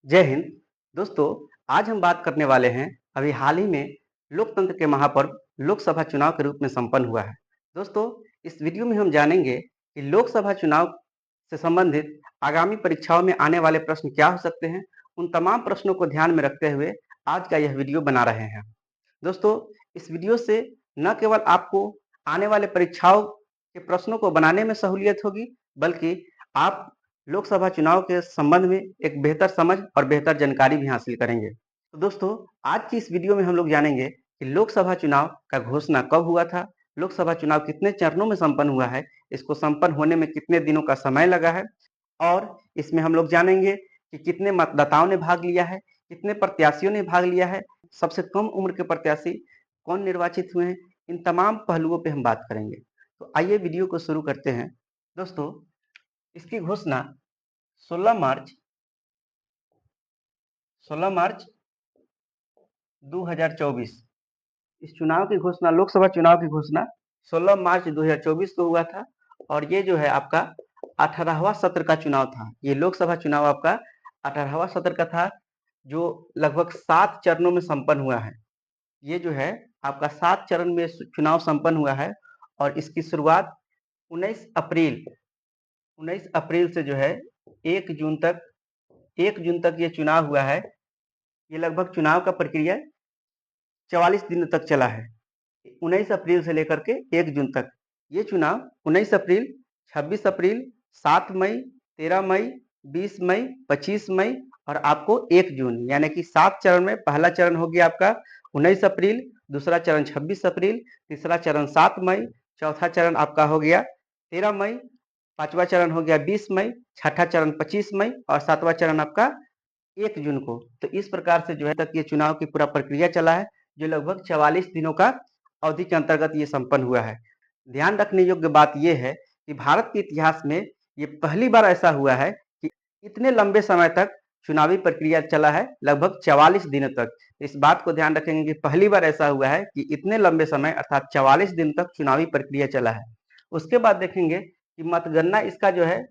जय हिंद। दोस्तों, आज हम बात करने वाले हैं अभी हाल ही में लोकतंत्र के महापर्व लोकसभा चुनाव के रूप में संपन्न हुआ है। दोस्तों, इस वीडियो में हम जानेंगे कि लोकसभा चुनाव से संबंधित आगामी परीक्षाओं में आने वाले प्रश्न क्या हो सकते हैं। उन तमाम प्रश्नों को ध्यान में रखते हुए आज का यह वीडियो बना रहे हैं। दोस्तों, इस वीडियो से न केवल आपको आने वाले परीक्षाओं के प्रश्नों को बनाने में सहूलियत होगी, बल्कि आप लोकसभा चुनाव के संबंध में एक बेहतर समझ और बेहतर जानकारी भी हासिल करेंगे। तो दोस्तों, आज की इस वीडियो में हम लोग जानेंगे कि लोकसभा चुनाव का घोषणा कब हुआ था, लोकसभा चुनाव कितने चरणों में संपन्न हुआ है, इसको संपन्न होने में कितने दिनों का समय लगा है, और इसमें हम लोग जानेंगे कि कितने मतदाताओं ने भाग लिया है, कितने प्रत्याशियों ने भाग लिया है, सबसे कम उम्र के प्रत्याशी कौन निर्वाचित हुए हैं। इन तमाम पहलुओं पे हम बात करेंगे। तो आइए वीडियो को शुरू करते हैं। दोस्तों, इसकी घोषणा 16 मार्च 2024 इस चुनाव की घोषणा, लोकसभा चुनाव की घोषणा 16 मार्च 2024 को हुआ था। और ये जो है आपका 18वां सत्र का चुनाव था। ये लोकसभा चुनाव आपका 18वां सत्र का था, जो लगभग 7 चरणों में संपन्न हुआ है। ये जो है आपका 7 चरण में चुनाव संपन्न हुआ है। और इसकी शुरुआत 19 अप्रैल 19 अप्रैल से जो है 1 जून तक 1 जून तक ये चुनाव हुआ है। ये लगभग चुनाव का प्रक्रिया 44 दिन तक चला है, 19 अप्रैल से लेकर के 1 जून तक। ये चुनाव 19 अप्रैल, 26 अप्रैल, 7 मई, 13 मई, 20 मई, 25 मई और आपको 1 जून, यानी कि 7 चरण में पहला चरण हो गया आपका 19 अप्रैल, दूसरा चरण 26 अप्रैल, तीसरा चरण 7 मई, चौथा चरण आपका हो गया 13 मई, पांचवा चरण हो गया 20 मई, छठा चरण 25 मई और सातवां चरण आपका 1 जून को। तो इस प्रकार से जो है तक ये चुनाव की पूरा प्रक्रिया चला है, जो लगभग 44 दिनों का अवधि के अंतर्गत ये संपन्न हुआ है। ध्यान रखने योग्य बात यह है कि भारत के इतिहास में ये पहली बार ऐसा हुआ है कि इतने लंबे समय तक चुनावी प्रक्रिया चला है, लगभग 44 दिनों तक। इस बात को ध्यान रखेंगे कि पहली बार ऐसा हुआ है कि इतने लंबे समय अर्थात 44 दिन तक चुनावी प्रक्रिया चला है। उसके बाद देखेंगे कि मतगणना इसका जो है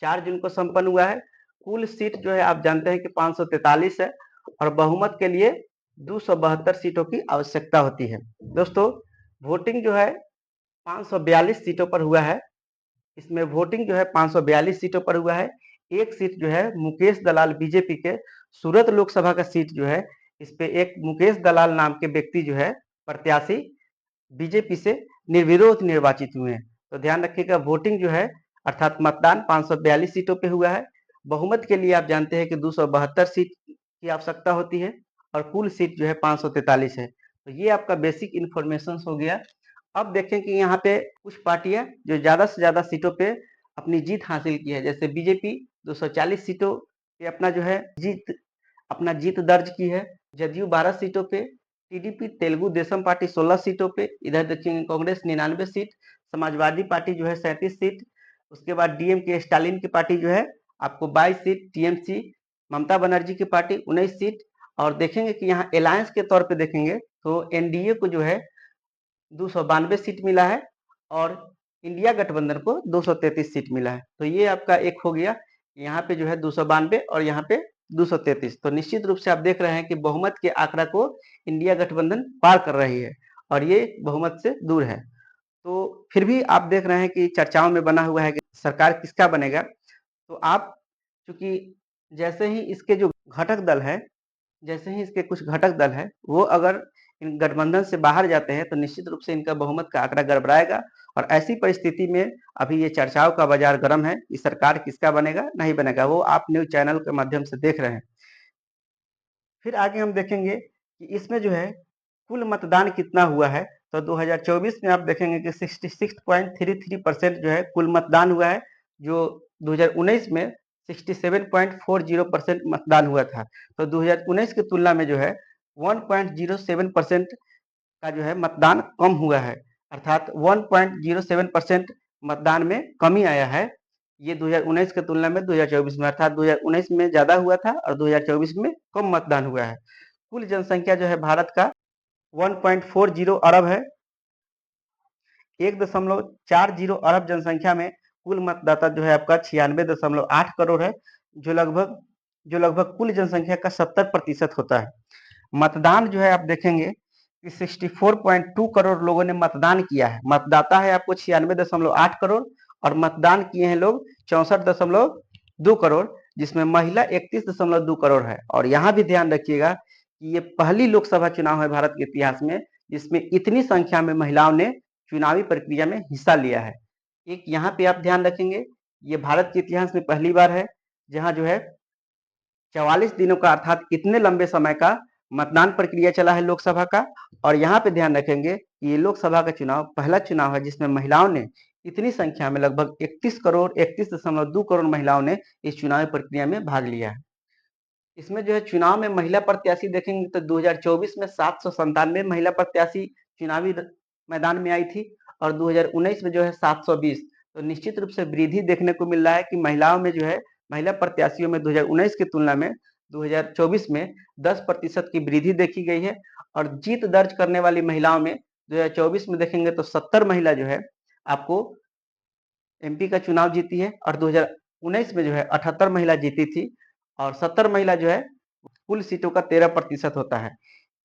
4 जून को संपन्न हुआ है। कुल सीट जो है आप जानते हैं कि 543 है और बहुमत के लिए 272 सीटों की आवश्यकता होती है। दोस्तों, वोटिंग जो है 542 सीटों पर हुआ है। इसमें वोटिंग जो है 542 सीटों पर हुआ है। एक सीट जो है मुकेश दलाल बीजेपी के सूरत लोकसभा का सीट जो है, इस पे एक मुकेश दलाल नाम के व्यक्ति जो है प्रत्याशी बीजेपी से निर्विरोध निर्वाचित हुए हैं। तो ध्यान रखिएगा, वोटिंग जो है अर्थात मतदान 542 सीटों पे हुआ है। बहुमत के लिए आप जानते हैं कि 272 सीट की आवश्यकता होती है और कुल सीट जो है 543 है। तो ये आपका बेसिक इन्फॉर्मेशन हो गया। अब देखें कि यहाँ पे कुछ पार्टियां जो ज्यादा से ज्यादा सीटों पे अपनी जीत हासिल की है, जैसे बीजेपी 240 सीटों पे अपना जीत दर्ज की है। जदयू 12 सीटों पे, टीडीपी तेलुगु देशम पार्टी 16 सीटों पे, इधर देखेंगे कांग्रेस 99 सीट, समाजवादी पार्टी जो है 37 सीट, उसके बाद डीएमके स्टालिन की पार्टी जो है आपको 22 सीट, टीएमसी ममता बनर्जी की पार्टी 19 सीट। और देखेंगे कि यहाँ अलायंस के तौर पे देखेंगे तो एनडीए को जो है 292 सीट मिला है और इंडिया गठबंधन को 233 सीट मिला है। तो ये आपका एक हो गया, यहाँ पे जो है 292 और यहाँ पे 233। तो निश्चित रूप से आप देख रहे हैं कि बहुमत के आंकड़ा को इंडिया गठबंधन पार कर रही है और ये बहुमत से दूर है। तो फिर भी आप देख रहे हैं कि चर्चाओं में बना हुआ है कि सरकार किसका बनेगा। तो आप चूंकि जैसे ही इसके जो घटक दल है जैसे ही इसके कुछ घटक दल है वो अगर इन गठबंधन से बाहर जाते हैं तो निश्चित रूप से इनका बहुमत का आंकड़ा गड़बड़ाएगा। और ऐसी परिस्थिति में अभी ये चर्चाओं का बाजार गर्म है कि सरकार किसका बनेगा नहीं बनेगा, वो आप न्यूज चैनल के माध्यम से देख रहे हैं। फिर आगे हम देखेंगे कि इसमें जो है कुल मतदान कितना हुआ है। तो 2024 में आप देखेंगे कि 66.33% जो है कुल मतदान हुआ है, जो 2019 में 67.40% मतदान हुआ था। तो 2019 की तुलना में जो है 1.07% का जो है मतदान कम हुआ है, अर्थात 1.07% मतदान में कमी आया है। ये 2019 की तुलना में 2024 में, अर्थात 2019 में ज्यादा हुआ था और 2024 में कम मतदान हुआ है। कुल जनसंख्या जो है भारत का 1.40 अरब है। 1.40 अरब जनसंख्या में कुल मतदाता जो है आपका 96.8 करोड़ है, जो लगभग जो लगभग कुल जनसंख्या का 70% होता है। मतदान जो है आप देखेंगे कि 64.2 करोड़ लोगों ने मतदान किया है। मतदाता है आपको 96.8 करोड़ और मतदान किए हैं लोग 64.2 करोड़, जिसमें महिला 31.2 करोड़ है। और यहाँ भी ध्यान रखिएगा कि ये पहली लोकसभा चुनाव है भारत के इतिहास में जिसमें इतनी संख्या में महिलाओं ने चुनावी प्रक्रिया में हिस्सा लिया है। एक यहाँ पे आप ध्यान रखेंगे, ये भारत के इतिहास में पहली बार है जहाँ जो है 44 दिनों का अर्थात इतने लंबे समय का मतदान प्रक्रिया चला है लोकसभा का। और यहाँ पे ध्यान रखेंगे कि ये लोकसभा का चुनाव पहला चुनाव है जिसमें महिलाओं ने इतनी संख्या में लगभग 31 करोड़ महिलाओं ने इस चुनावी प्रक्रिया में भाग लिया है। इसमें जो है चुनाव में महिला प्रत्याशी देखेंगे तो 2024 में 797 महिला प्रत्याशी चुनावी मैदान में आई थी और 2019 में जो है 720। तो निश्चित रूप से वृद्धि देखने को मिल रहा है कि महिलाओं में जो है महिला प्रत्याशियों में 2019 की तुलना में 2024 में 10% की वृद्धि देखी गई है। और जीत दर्ज करने वाली महिलाओं में 2024 में देखेंगे तो 70 महिला जो है आपको एमपी का चुनाव जीती है और 2019 में जो है 78 महिला जीती थी और 70 महिला जो है कुल सीटों का 13% होता है।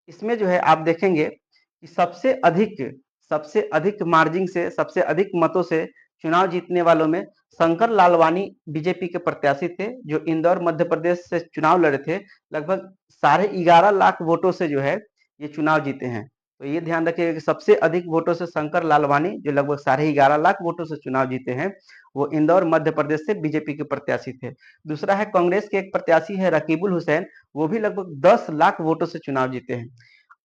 इसमें जो है आप देखेंगे कि सबसे अधिक मार्जिन से सबसे अधिक मतों से चुनाव जीतने वालों में शंकर लालवानी बीजेपी के प्रत्याशी थे जो इंदौर मध्य प्रदेश से चुनाव लड़े थे। लगभग 11.5 लाख वोटों से जो है ये चुनाव जीते हैं। तो ये ध्यान रखिएगा कि सबसे अधिक वोटों से शंकर लालवानी जो लगभग 11.5 लाख वोटों से चुनाव जीते हैं वो इंदौर मध्य प्रदेश से बीजेपी के प्रत्याशी थे। दूसरा है कांग्रेस के एक प्रत्याशी है रकीबुल हुसैन, वो भी लगभग 10 लाख वोटों से चुनाव जीते हैं।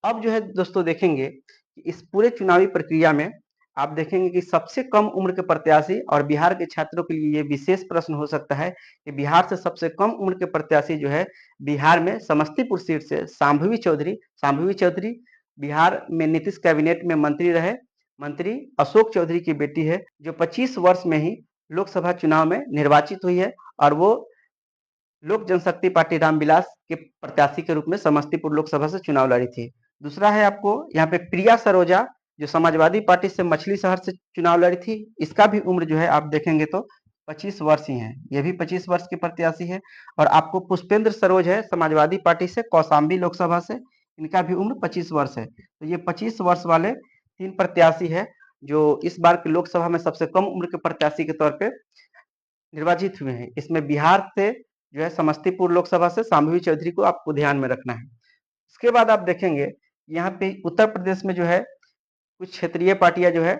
अब जो है दोस्तों देखेंगे कि इस पूरे चुनावी प्रक्रिया में आप देखेंगे कि सबसे कम उम्र के प्रत्याशी और बिहार के छात्रों के लिए ये विशेष प्रश्न हो सकता है कि बिहार से सबसे कम उम्र के प्रत्याशी जो है बिहार में समस्तीपुर सीट से शांभवी चौधरी बिहार में नीतीश कैबिनेट में मंत्री रहे। मंत्री अशोक चौधरी की बेटी है जो 25 वर्ष में ही लोकसभा चुनाव में निर्वाचित हुई है और वो लोक जनशक्ति पार्टी रामविलास के प्रत्याशी के रूप में समस्तीपुर लोकसभा से चुनाव लड़ी थी। दूसरा है आपको यहाँ पे प्रिया सरोजा जो समाजवादी पार्टी से मछली शहर से चुनाव लड़ी थी। इसका भी उम्र जो है आप देखेंगे तो 25 वर्ष ही है, ये भी 25 वर्ष की प्रत्याशी है। और आपको पुष्पेंद्र सरोज है समाजवादी पार्टी से कौशाम्बी लोकसभा से, इनका भी उम्र 25 वर्ष है। तो ये 25 वर्ष वाले 3 प्रत्याशी है जो इस बार की लोकसभा में सबसे कम उम्र के प्रत्याशी के तौर पे निर्वाचित हुए हैं। इसमें बिहार से जो है समस्तीपुर लोकसभा से शांभवी चौधरी को आपको ध्यान में रखना है। इसके बाद आप देखेंगे यहाँ पे उत्तर प्रदेश में जो है कुछ क्षेत्रीय पार्टियां जो है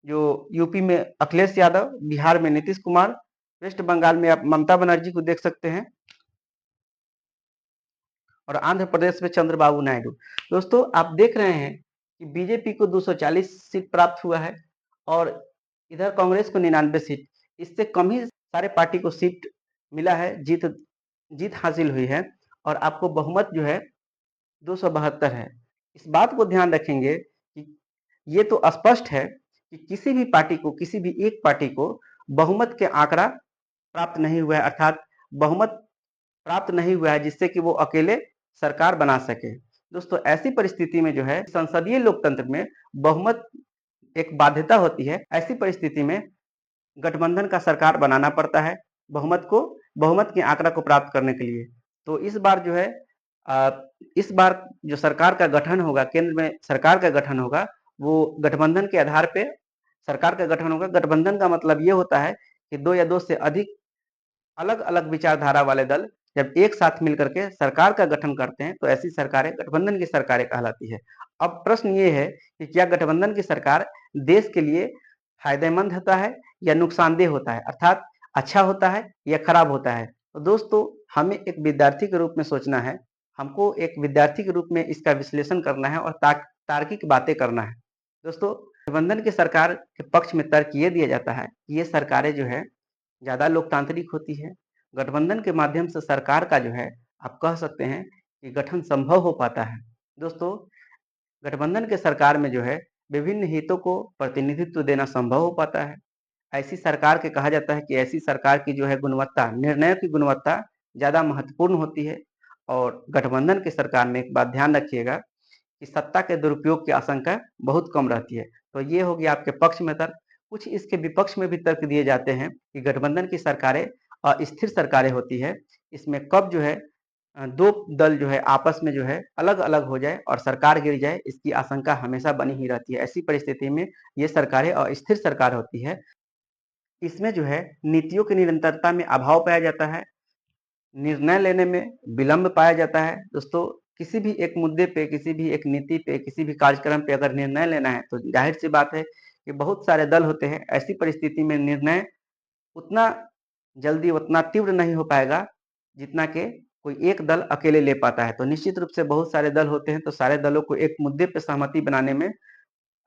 जो यूपी में अखिलेश यादव, बिहार में नीतीश कुमार, वेस्ट बंगाल में आप ममता बनर्जी को देख सकते हैं और आंध्र प्रदेश में चंद्रबाबू नायडू। दोस्तों आप देख रहे हैं कि बीजेपी को 240 सीट प्राप्त हुआ है और इधर कांग्रेस को 99 सीट, इससे कम ही सारे पार्टी को सीट मिला है, जीत हासिल हुई है और आपको बहुमत जो है 272 है। इस बात को ध्यान रखेंगे कि ये तो स्पष्ट है कि किसी भी एक पार्टी को बहुमत के आंकड़ा प्राप्त नहीं हुआ है, अर्थात बहुमत प्राप्त नहीं हुआ है जिससे कि वो अकेले सरकार बना सके। दोस्तों ऐसी परिस्थिति में जो है संसदीय लोकतंत्र में बहुमत एक बाध्यता होती है। ऐसी परिस्थिति में गठबंधन का सरकार बनाना पड़ता है बहुमत के आंकड़ा को प्राप्त करने के लिए। तो इस बार जो है इस बार जो सरकार का गठन होगा, केंद्र में सरकार का गठन होगा, वो गठबंधन के आधार पे सरकार का गठन होगा। गठबंधन का मतलब ये होता है कि 2 या 2 से अधिक अलग-अलग विचारधारा वाले दल जब एक साथ मिलकर के सरकार का गठन करते हैं तो ऐसी सरकारें गठबंधन की सरकारें कहलाती है। अब प्रश्न ये है कि क्या गठबंधन की सरकार देश के लिए फायदेमंद होता है या नुकसानदेह होता है, अर्थात अच्छा होता है या खराब होता है। तो दोस्तों हमें एक विद्यार्थी के रूप में सोचना है, हमको एक विद्यार्थी के रूप में इसका विश्लेषण करना है और तार्किक बातें करना है। दोस्तों गठबंधन की सरकार के पक्ष में तर्क ये दिया जाता है कि ये सरकारें जो है ज़्यादा लोकतांत्रिक होती है। गठबंधन के माध्यम से सरकार का जो है आप कह सकते हैं कि गठन संभव हो पाता है। दोस्तों गठबंधन के सरकार में जो है विभिन्न हितों को प्रतिनिधित्व देना संभव हो पाता है। ऐसी सरकार के कहा जाता है कि ऐसी सरकार की जो है गुणवत्ता, निर्णयों की गुणवत्ता ज़्यादा महत्वपूर्ण होती है। और गठबंधन की सरकार में एक बात ध्यान रखिएगा कि सत्ता के दुरुपयोग की आशंका बहुत कम रहती है। तो ये हो गया आपके पक्ष में तर्क। कुछ इसके विपक्ष में भी तर्क दिए जाते हैं कि गठबंधन की सरकारें अस्थिर सरकारें होती है, इसमें कब जो है दो दल जो है आपस में जो है अलग अलग हो जाए और सरकार गिर जाए, इसकी आशंका हमेशा बनी ही रहती है। ऐसी परिस्थिति में ये सरकारें अस्थिर सरकार होती है। इसमें जो है नीतियों की निरंतरता में अभाव पाया जाता है, निर्णय लेने में विलंब पाया जाता है। दोस्तों, किसी भी एक मुद्दे पे, किसी भी एक नीति पे, किसी भी कार्यक्रम पे अगर निर्णय लेना है तो जाहिर सी बात है कि बहुत सारे दल होते हैं। ऐसी परिस्थिति में निर्णय उतना जल्दी, उतना तीव्र नहीं हो पाएगा जितना कि कोई एक दल अकेले ले पाता है। तो निश्चित रूप से बहुत सारे दल होते हैं, तो सारे दलों को एक मुद्दे पे सहमति बनाने में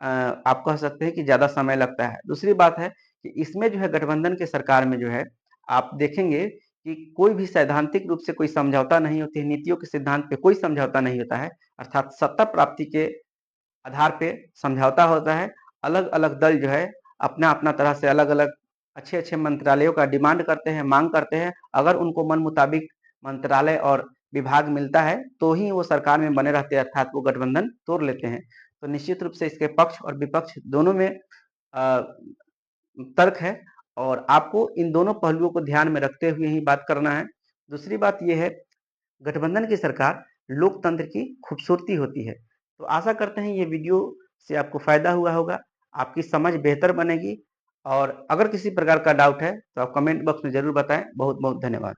आप कह सकते हैं कि ज़्यादा समय लगता है। दूसरी बात है कि इसमें जो है गठबंधन की सरकार में जो है आप देखेंगे कि कोई भी सैद्धांतिक रूप से कोई समझौता नहीं होती है, नीतियों के सिद्धांत पे कोई समझौता नहीं होता है, अर्थात सत्ता प्राप्ति के आधार पे समझौता होता है। अलग-अलग दल जो है अपना-अपना तरह से अलग-अलग अच्छे-अच्छे मंत्रालयों का डिमांड करते हैं, मांग करते हैं। अगर उनको मन मुताबिक मंत्रालय और विभाग मिलता है तो ही वो सरकार में बने रहते हैं, अर्थात वो गठबंधन तोड़ लेते हैं। तो निश्चित रूप से इसके पक्ष और विपक्ष दोनों में तर्क है और आपको इन दोनों पहलुओं को ध्यान में रखते हुए ही बात करना है। दूसरी बात ये है, गठबंधन की सरकार लोकतंत्र की खूबसूरती होती है। तो आशा करते हैं ये वीडियो से आपको फ़ायदा हुआ होगा, आपकी समझ बेहतर बनेगी और अगर किसी प्रकार का डाउट है तो आप कमेंट बॉक्स में ज़रूर बताएँ। बहुत-बहुत धन्यवाद।